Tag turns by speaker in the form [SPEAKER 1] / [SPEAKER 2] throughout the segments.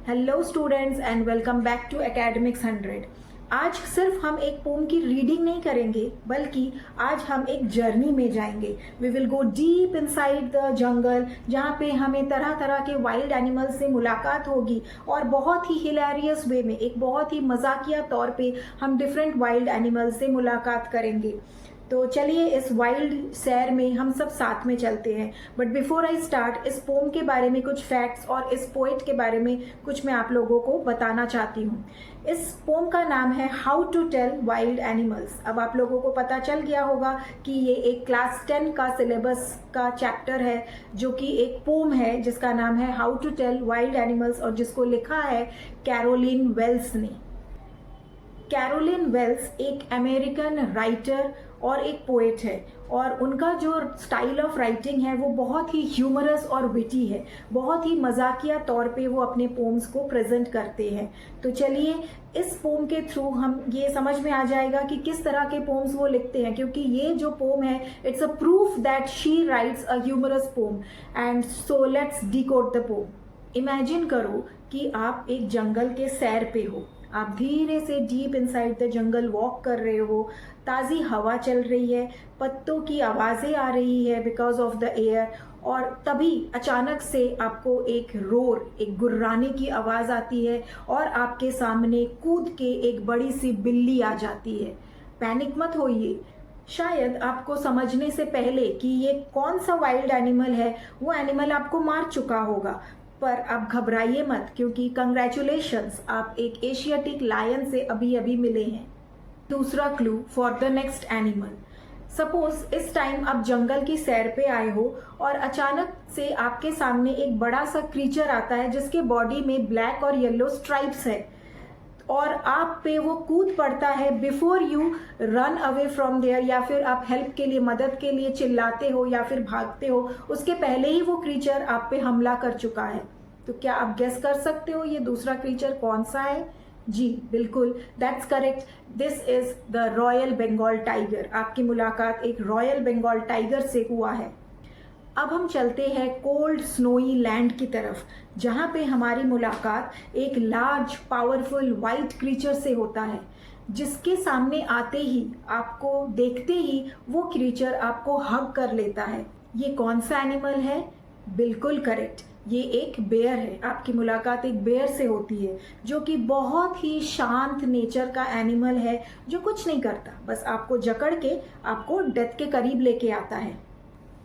[SPEAKER 1] Hello students and welcome back to academics 100। आज सिर्फ हम एक पोम की रीडिंग नहीं करेंगे, बल्कि आज हम एक जर्नी में जाएंगे। We will go deep inside the jungle, जहाँ पे हमें तरह तरह के वाइल्ड एनिमल्स से मुलाकात होगी और बहुत ही हिलेरियस वे में, एक बहुत ही मजाकिया तौर पे हम डिफरेंट वाइल्ड एनिमल्स से मुलाकात करेंगे। तो चलिए इस वाइल्ड सैर में हम सब साथ में चलते हैं। बट बिफोर आई स्टार्ट, इस पोम के बारे में कुछ फैक्ट्स और इस पोइट के बारे में कुछ मैं आप लोगों को बताना चाहती हूँ। इस पोम का नाम है how to tell wild animals. अब आप लोगों को पता चल गया होगा कि ये एक क्लास 10 का सिलेबस का चैप्टर है, जो कि एक पोम है जिसका नाम है how to tell wild animals और जिसको लिखा है कैरोलिन वेल्स ने। कैरोलिन वेल्स एक अमेरिकन राइटर और एक पोएट है, और उनका जो स्टाइल ऑफ राइटिंग है वो बहुत ही ह्यूमरस और विटी है। बहुत ही मजाकिया तौर पे वो अपने पोम्स को प्रेजेंट करते हैं। तो चलिए इस पोम के थ्रू हम ये समझ में आ जाएगा कि किस तरह के पोम्स वो लिखते हैं, क्योंकि ये जो पोम है it's a proof that she writes a humorous poem. And so let's decode the poem. Imagine करो कि आप एक जंगल के सैर पे हो। आप धीरे से deep inside the jungle walk कर रहे हो। ताज़ी हवा चल रही है, पत्तों की आवाज़ें आ रही है बिकॉज ऑफ द एयर, और तभी अचानक से आपको एक रोर, एक गुर्राने की आवाज़ आती है और आपके सामने कूद के एक बड़ी सी बिल्ली आ जाती है। पैनिक मत होइए। शायद आपको समझने से पहले कि ये कौन सा वाइल्ड एनिमल है, वो एनिमल आपको मार चुका होगा। पर आप घबराइए मत, क्योंकि कंग्रेचुलेशंस, आप एक एशियाटिक लायन से अभी अभी मिले हैं। दूसरा clue for the next animal. Suppose इस टाइम आप जंगल की सैर पे आए हो और अचानक से आपके सामने एक बड़ा सा क्रीचर आता है जिसके बॉडी में ब्लैक और येलो स्ट्राइप्स है, और आप पे वो कूद पड़ता है। Before you run away from there, या फिर आप हेल्प के लिए, मदद के लिए चिल्लाते हो या फिर भागते हो, उसके पहले ही वो क्रीचर आप पे हमला कर चुका है। तो क्या आप गेस कर सकते हो ये दूसरा क्रीचर कौन सा है? जी बिल्कुल, that's correct. This is the royal Bengal tiger. आपकी मुलाकात एक रॉयल बंगाल टाइगर से हुआ है। अब हम चलते हैं कोल्ड स्नोई लैंड की तरफ, जहाँ पे हमारी मुलाकात एक लार्ज पावरफुल वाइट क्रीचर से होता है, जिसके सामने आते ही, आपको देखते ही वो क्रीचर आपको हग कर लेता है। ये कौन सा एनिमल है? बिल्कुल करेक्ट, ये एक बेयर है। आपकी मुलाकात एक बेयर से होती है, जो कि बहुत ही शांत नेचर का एनिमल है, जो कुछ नहीं करता, बस आपको जकड़ के आपको डेथ के करीब लेके आता है।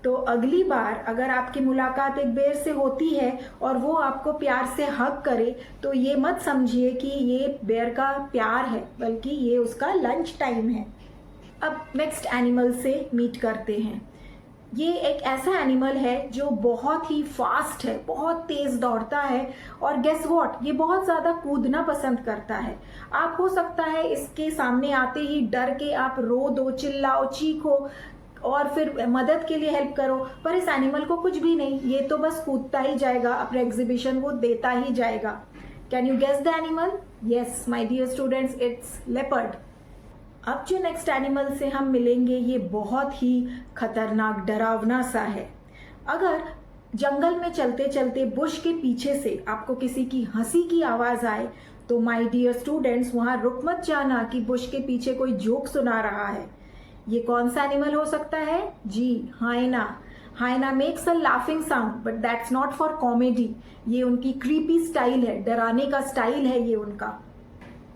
[SPEAKER 1] तो अगली बार अगर आपकी मुलाकात एक बेर से होती है और वो आपको प्यार से हग करे, तो ये मत समझिए कि ये बेर का प्यार है, बल्कि ये उसका लंच टाइम है। अब नेक्स्ट एनिमल से मीट करते हैं। ये एक ऐसा एनिमल है जो बहुत ही फास्ट है, बहुत तेज दौड़ता है, और गेस व्हाट, ये बहुत ज़्यादा कूदना पसंद करता है। आप हो सकता है इसके सामने आते ही डर के आप रो दो, चिल्लाओ, चीखो और फिर मदद के लिए हेल्प करो, पर इस एनिमल को कुछ भी नहीं, ये तो बस कूदता ही जाएगा, अपने एग्जीबिशन वो देता ही जाएगा। Can you guess the animal? Yes my dear students, it's leopard. अब जो नेक्स्ट एनिमल से हम मिलेंगे, ये बहुत ही खतरनाक, डरावना सा है। अगर जंगल में चलते चलते बुश के पीछे से आपको किसी की हंसी की आवाज आए, तो माय डियर स्टूडेंट्स वहां रुक मत जाना कि बुश के पीछे कोई जोक सुना रहा है। ये कौन सा एनिमल हो सकता है? जी, hyena. Hyena makes a laughing sound, but that's not for comedy. ये उनकी क्रीपी स्टाइल है, डराने का स्टाइल है ये उनका।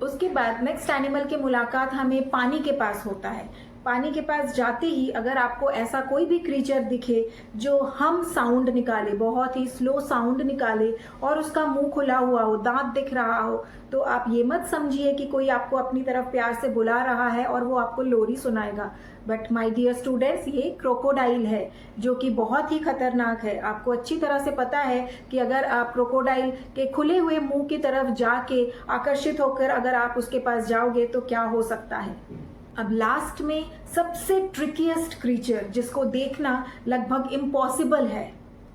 [SPEAKER 1] उसके बाद नेक्स्ट एनिमल की मुलाकात हमें पानी के पास होता है। पानी के पास जाते ही अगर आपको ऐसा कोई भी क्रीचर दिखे जो हम साउंड निकाले, बहुत ही स्लो साउंड निकाले, और उसका मुंह खुला हुआ हो, दांत दिख रहा हो, तो आप ये मत समझिए कि कोई आपको अपनी तरफ प्यार से बुला रहा है और वो आपको लोरी सुनाएगा। बट माय डियर स्टूडेंट्स, ये क्रोकोडाइल है, जो कि बहुत ही खतरनाक है। आपको अच्छी तरह से पता है कि अगर आप क्रोकोडाइल के खुले हुए मुंह की तरफ जाके आकर्षित होकर अगर आप उसके पास जाओगे तो क्या हो सकता है। अब लास्ट में सबसे ट्रिकीएस्ट क्रीचर, जिसको देखना लगभग इम्पॉसिबल है।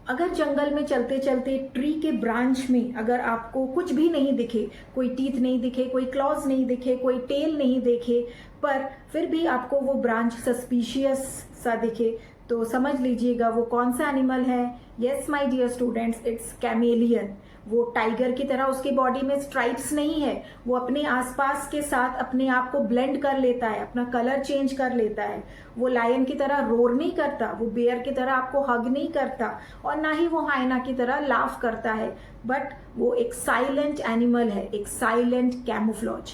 [SPEAKER 1] अगर जंगल में चलते चलते ट्री के ब्रांच में अगर आपको कुछ भी नहीं दिखे, कोई टीथ नहीं दिखे, कोई क्लॉज नहीं दिखे, कोई टेल नहीं दिखे, पर फिर भी आपको वो ब्रांच सस्पिशियस सा दिखे, तो समझ लीजिएगा वो कौन सा एनिमल है। Yes my dear students, it's chameleon. वो टाइगर की तरह उसकी बॉडी में स्ट्राइप्स नहीं है, वो अपने आसपास के साथ अपने आप को ब्लेंड कर लेता है, अपना कलर चेंज कर लेता है। वो लायन की तरह रोर नहीं करता, वो बेयर की तरह आपको हग नहीं करता, और ना ही वो हाइना की तरह लाफ करता है, बट वो एक साइलेंट एनिमल है, एक साइलेंट कैमोफ्लॉज।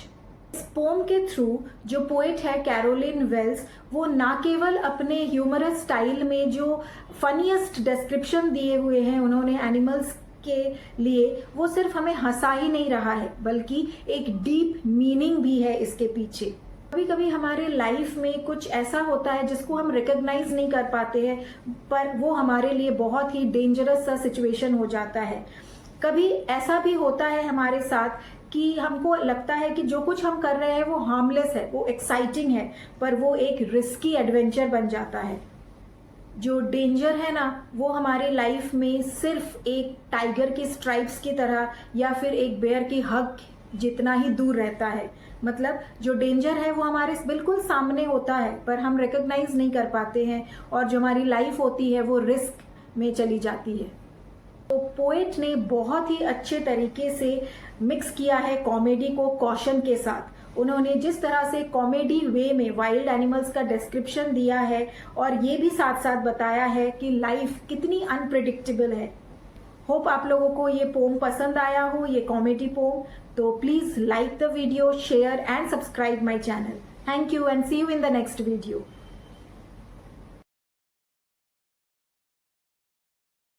[SPEAKER 1] इस पोम के थ्रू जो पोएट है कैरोलिन वेल्स, वो ना केवल अपने ह्यूमरस स्टाइल में जो फनीएस्ट डिस्क्रिप्शन दिए हुए हैं उन्होंने एनिमल्स के लिए, वो सिर्फ हमें हंसा ही नहीं रहा है, बल्कि एक डीप मीनिंग भी है इसके पीछे। कभी कभी हमारे लाइफ में कुछ ऐसा होता है जिसको हम रिकॉग्नाइज नहीं कर पाते हैं, पर वो हमारे लिए बहुत ही डेंजरस सा सिचुएशन हो जाता है। कभी ऐसा भी होता है हमारे साथ कि हमको लगता है कि जो कुछ हम कर रहे हैं वो हार्मलेस है, वो एक्साइटिंग है, पर वो एक रिस्की एडवेंचर बन जाता है। जो डेंजर है ना, वो हमारे लाइफ में सिर्फ एक टाइगर की स्ट्राइप्स की तरह या फिर एक बेयर की हग जितना ही दूर रहता है। मतलब जो डेंजर है वो हमारे बिल्कुल सामने होता है, पर हम रिकॉग्नाइज नहीं कर पाते हैं, और जो हमारी लाइफ होती है वो रिस्क में चली जाती है। तो पोएट ने बहुत ही अच्छे तरीके से मिक्स किया है कॉमेडी को कॉशन के साथ। उन्होंने जिस तरह से कॉमेडी वे में वाइल्ड एनिमल्स का डिस्क्रिप्शन दिया है, और ये भी साथ साथ बताया है कि लाइफ कितनी अनप्रिडिक्टेबल है। होप आप लोगों को ये पोम पसंद आया हो, ये कॉमेडी पोम। तो please like the video, share and subscribe my channel. Thank you and see you in the next video.